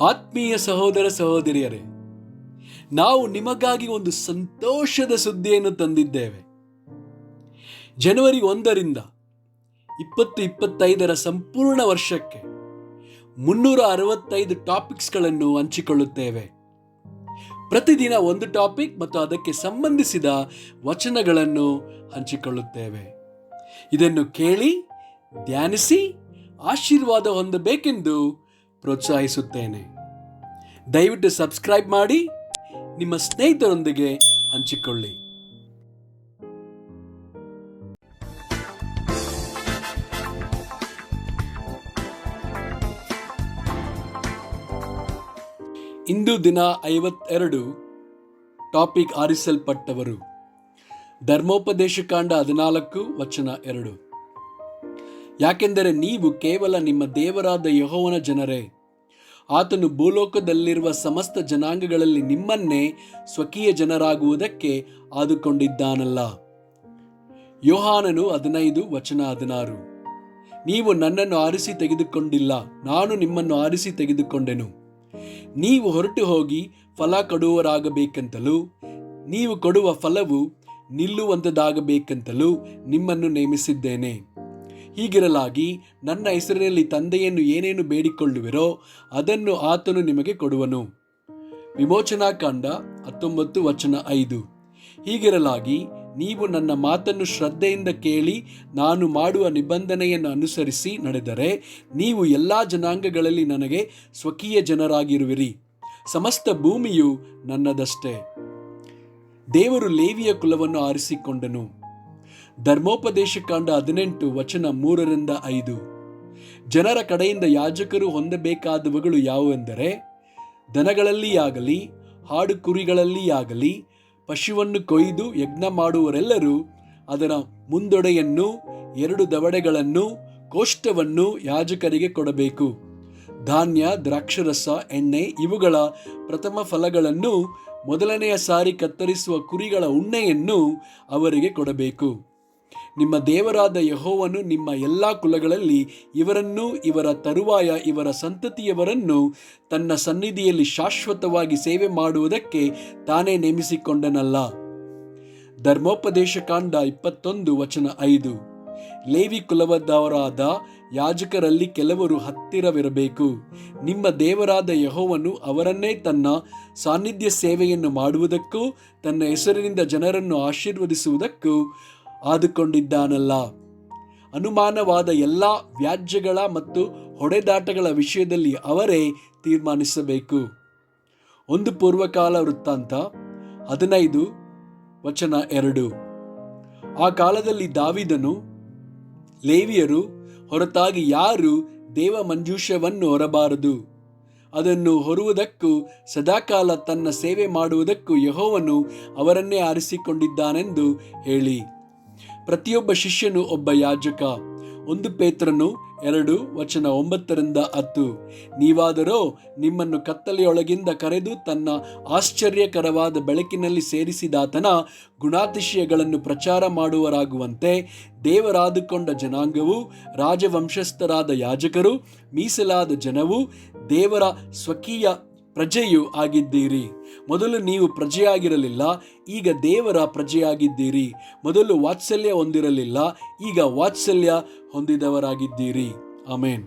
ಆತ್ಮೀಯ ಸಹೋದರ ಸಹೋದರಿಯರೇ, ನಾವು ನಿಮಗಾಗಿ ಒಂದು ಸಂತೋಷದ ಸುದ್ದಿಯನ್ನು ತಂದಿದ್ದೇವೆ. ಜನವರಿ 1ರಿಂದ 2025 ಸಂಪೂರ್ಣ ವರ್ಷಕ್ಕೆ 365 ಟಾಪಿಕ್ಸ್ಗಳನ್ನು ಹಂಚಿಕೊಳ್ಳುತ್ತೇವೆ. ಪ್ರತಿದಿನ ಒಂದು ಟಾಪಿಕ್ ಮತ್ತು ಅದಕ್ಕೆ ಸಂಬಂಧಿಸಿದ ವಚನಗಳನ್ನು ಹಂಚಿಕೊಳ್ಳುತ್ತೇವೆ. ಇದನ್ನು ಕೇಳಿ ಧ್ಯಾನಿಸಿ ಆಶೀರ್ವಾದ ಹೊಂದಬೇಕೆಂದು ಪ್ರೋತ್ಸಾಹಿಸುತ್ತೇನೆ. ದಯವಿಟ್ಟು ಸಬ್ಸ್ಕ್ರೈಬ್ ಮಾಡಿ ನಿಮ್ಮ ಸ್ನೇಹಿತರೊಂದಿಗೆ ಹಂಚಿಕೊಳ್ಳಿ. ಇಂದು ದಿನ 52 ಟಾಪಿಕ್ ಆರಿಸಲ್ಪಟ್ಟವರು. ಧರ್ಮೋಪದೇಶಕಾಂಡ 14 ವಚನ 2. ಯಾಕೆಂದರೆ ನೀವು ಕೇವಲ ನಿಮ್ಮ ದೇವರಾದ ಯೆಹೋವನ ಜನರೇ, ಆತನು ಭೂಲೋಕದಲ್ಲಿರುವ ಸಮಸ್ತ ಜನಾಂಗಗಳಲ್ಲಿ ನಿಮ್ಮನ್ನೇ ಸ್ವಕೀಯ ಜನರಾಗುವುದಕ್ಕೆ ಆದುಕೊಂಡಿದ್ದಾನಲ್ಲ. ಯೋಹಾನನು 15 ವಚನ 16. ನೀವು ನನ್ನನ್ನು ಆರಿಸಿ ತೆಗೆದುಕೊಂಡಿಲ್ಲ, ನಾನು ನಿಮ್ಮನ್ನು ಆರಿಸಿ ತೆಗೆದುಕೊಂಡೆನು. ನೀವು ಹೊರಟು ಹೋಗಿ ಫಲ ಕೊಡುವವರಾಗಬೇಕೆಂತಲೂ ನೀವು ಕೊಡುವ ಫಲವು ನಿಲ್ಲುವಂಥದ್ದಾಗಬೇಕೆಂತಲೂ ನಿಮ್ಮನ್ನು ನೇಮಿಸಿದ್ದೇನೆ. ಹೀಗಿರಲಾಗಿ ನನ್ನ ಹೆಸರಿನಲ್ಲಿ ತಂದೆಯನ್ನು ಏನೇನು ಬೇಡಿಕೊಳ್ಳುವಿರೋ ಅದನ್ನು ಆತನು ನಿಮಗೆ ಕೊಡುವನು. ವಿಮೋಚನಾಕಾಂಡ 19 ವಚನ 5. ಹೀಗಿರಲಾಗಿ ನೀವು ನನ್ನ ಮಾತನ್ನು ಶ್ರದ್ಧೆಯಿಂದ ಕೇಳಿ ನಾನು ಮಾಡುವ ನಿಬಂಧನೆಯನ್ನು ಅನುಸರಿಸಿ ನಡೆದರೆ ನೀವು ಎಲ್ಲ ಜನಾಂಗಗಳಲ್ಲಿ ನನಗೆ ಸ್ವಕೀಯ ಜನರಾಗಿರುವಿರಿ. ಸಮಸ್ತ ಭೂಮಿಯು ನನ್ನದಷ್ಟೇ. ದೇವರು ಲೇವಿಯ ಕುಲವನ್ನು ಆರಿಸಿಕೊಂಡನು. ಧರ್ಮೋಪದೇಶಕಾಂಡ 18 ವಚನ 3ರಿಂದ 5. ಜನರ ಕಡೆಯಿಂದ ಯಾಜಕರು ಹೊಂದಬೇಕಾದವುಗಳು ಯಾವುವೆಂದರೆ, ದನಗಳಲ್ಲಿಯಾಗಲಿ ಹಾಡು ಕುರಿಗಳಲ್ಲಿಯಾಗಲಿ ಪಶುವನ್ನು ಕೊಯ್ದು ಯಜ್ಞ ಮಾಡುವವರೆಲ್ಲರೂ ಅದರ ಮುಂದೊಡೆಯನ್ನು 2 ದವಡೆಗಳನ್ನು ಕೋಷ್ಠವನ್ನು ಯಾಜಕರಿಗೆ ಕೊಡಬೇಕು. ಧಾನ್ಯ, ದ್ರಾಕ್ಷರಸ, ಎಣ್ಣೆ ಇವುಗಳ ಪ್ರಥಮ ಫಲಗಳನ್ನು, ಮೊದಲನೆಯ ಸಾರಿ ಕತ್ತರಿಸುವ ಕುರಿಗಳ ಉಣ್ಣೆಯನ್ನು ಅವರಿಗೆ ಕೊಡಬೇಕು. ನಿಮ್ಮ ದೇವರಾದ ಯೆಹೋವನು ನಿಮ್ಮ ಎಲ್ಲ ಕುಲಗಳಲ್ಲಿ ಇವರನ್ನೂ ಇವರ ತರುವಾಯ ಇವರ ಸಂತತಿಯವರನ್ನು ತನ್ನ ಸನ್ನಿಧಿಯಲ್ಲಿ ಶಾಶ್ವತವಾಗಿ ಸೇವೆ ಮಾಡುವುದಕ್ಕೆ ತಾನೇ ನೇಮಿಸಿಕೊಂಡನಲ್ಲ. ಧರ್ಮೋಪದೇಶಕಾಂಡ 21 ವಚನ 5. ಲೇವಿ ಕುಲದವರಾದ ಯಾಜಕರಲ್ಲಿ ಕೆಲವರು ಹತ್ತಿರವಿರಬೇಕು. ನಿಮ್ಮ ದೇವರಾದ ಯೆಹೋವನು ಅವರನ್ನೇ ತನ್ನ ಸಾನ್ನಿಧ್ಯ ಸೇವೆಯನ್ನು ಮಾಡುವುದಕ್ಕೂ ತನ್ನ ಹೆಸರಿನಿಂದ ಜನರನ್ನು ಆಶೀರ್ವದಿಸುವುದಕ್ಕೂ ಆದುಕೊಂಡಿದ್ದಾನಲ್ಲ. ಅನುಮಾನವಾದ ಎಲ್ಲ ವ್ಯಾಜ್ಯಗಳ ಮತ್ತು ಹೊಡೆದಾಟಗಳ ವಿಷಯದಲ್ಲಿ ಅವರೇ ತೀರ್ಮಾನಿಸಬೇಕು. 1 ಪೂರ್ವಕಾಲ ವೃತ್ತಾಂತ 15 ವಚನ 2. ಆ ಕಾಲದಲ್ಲಿ ದಾವೀದನು, ಲೇವಿಯರು ಹೊರತಾಗಿ ಯಾರು ದೇವ ಮಂಜೂಷವನ್ನು ಹೊರಬಾರದು, ಅದನ್ನು ಹೊರುವುದಕ್ಕೂ ಸದಾಕಾಲ ತನ್ನ ಸೇವೆ ಮಾಡುವುದಕ್ಕೂ ಯೆಹೋವನು ಅವರನ್ನೇ ಆರಿಸಿಕೊಂಡಿದ್ದಾನೆಂದು ಹೇಳಿ. ಪ್ರತಿಯೊಬ್ಬ ಶಿಷ್ಯನು ಒಬ್ಬ ಯಾಜಕ. 1 ಪೇತ್ರನು 2 ವಚನ 9ರಿಂದ 10. ನೀವಾದರೋ ನಿಮ್ಮನ್ನು ಕತ್ತಲೆಯೊಳಗಿಂದ ಕರೆದು ತನ್ನ ಆಶ್ಚರ್ಯಕರವಾದ ಬೆಳಕಿನಲ್ಲಿ ಸೇರಿಸಿದಾತನ ಗುಣಾತಿಶಯಗಳನ್ನು ಪ್ರಚಾರ ಮಾಡುವರಾಗುವಂತೆ ದೇವರಾದುಕೊಂಡ ಜನಾಂಗವು, ರಾಜವಂಶಸ್ಥರಾದ ಯಾಜಕರು, ಮೀಸಲಾದ ಜನವು, ದೇವರ ಸ್ವಕೀಯ ಪ್ರಜೆಯೂ ಆಗಿದ್ದೀರಿ. ಮೊದಲು ನೀವು ಪ್ರಜೆಯಾಗಿರಲಿಲ್ಲ, ಈಗ ದೇವರ ಪ್ರಜೆಯಾಗಿದ್ದೀರಿ. ಮೊದಲು ವಾತ್ಸಲ್ಯ ಹೊಂದಿರಲಿಲ್ಲ, ಈಗ ವಾತ್ಸಲ್ಯ ಹೊಂದಿದವರಾಗಿದ್ದೀರಿ. ಆಮೆನ್.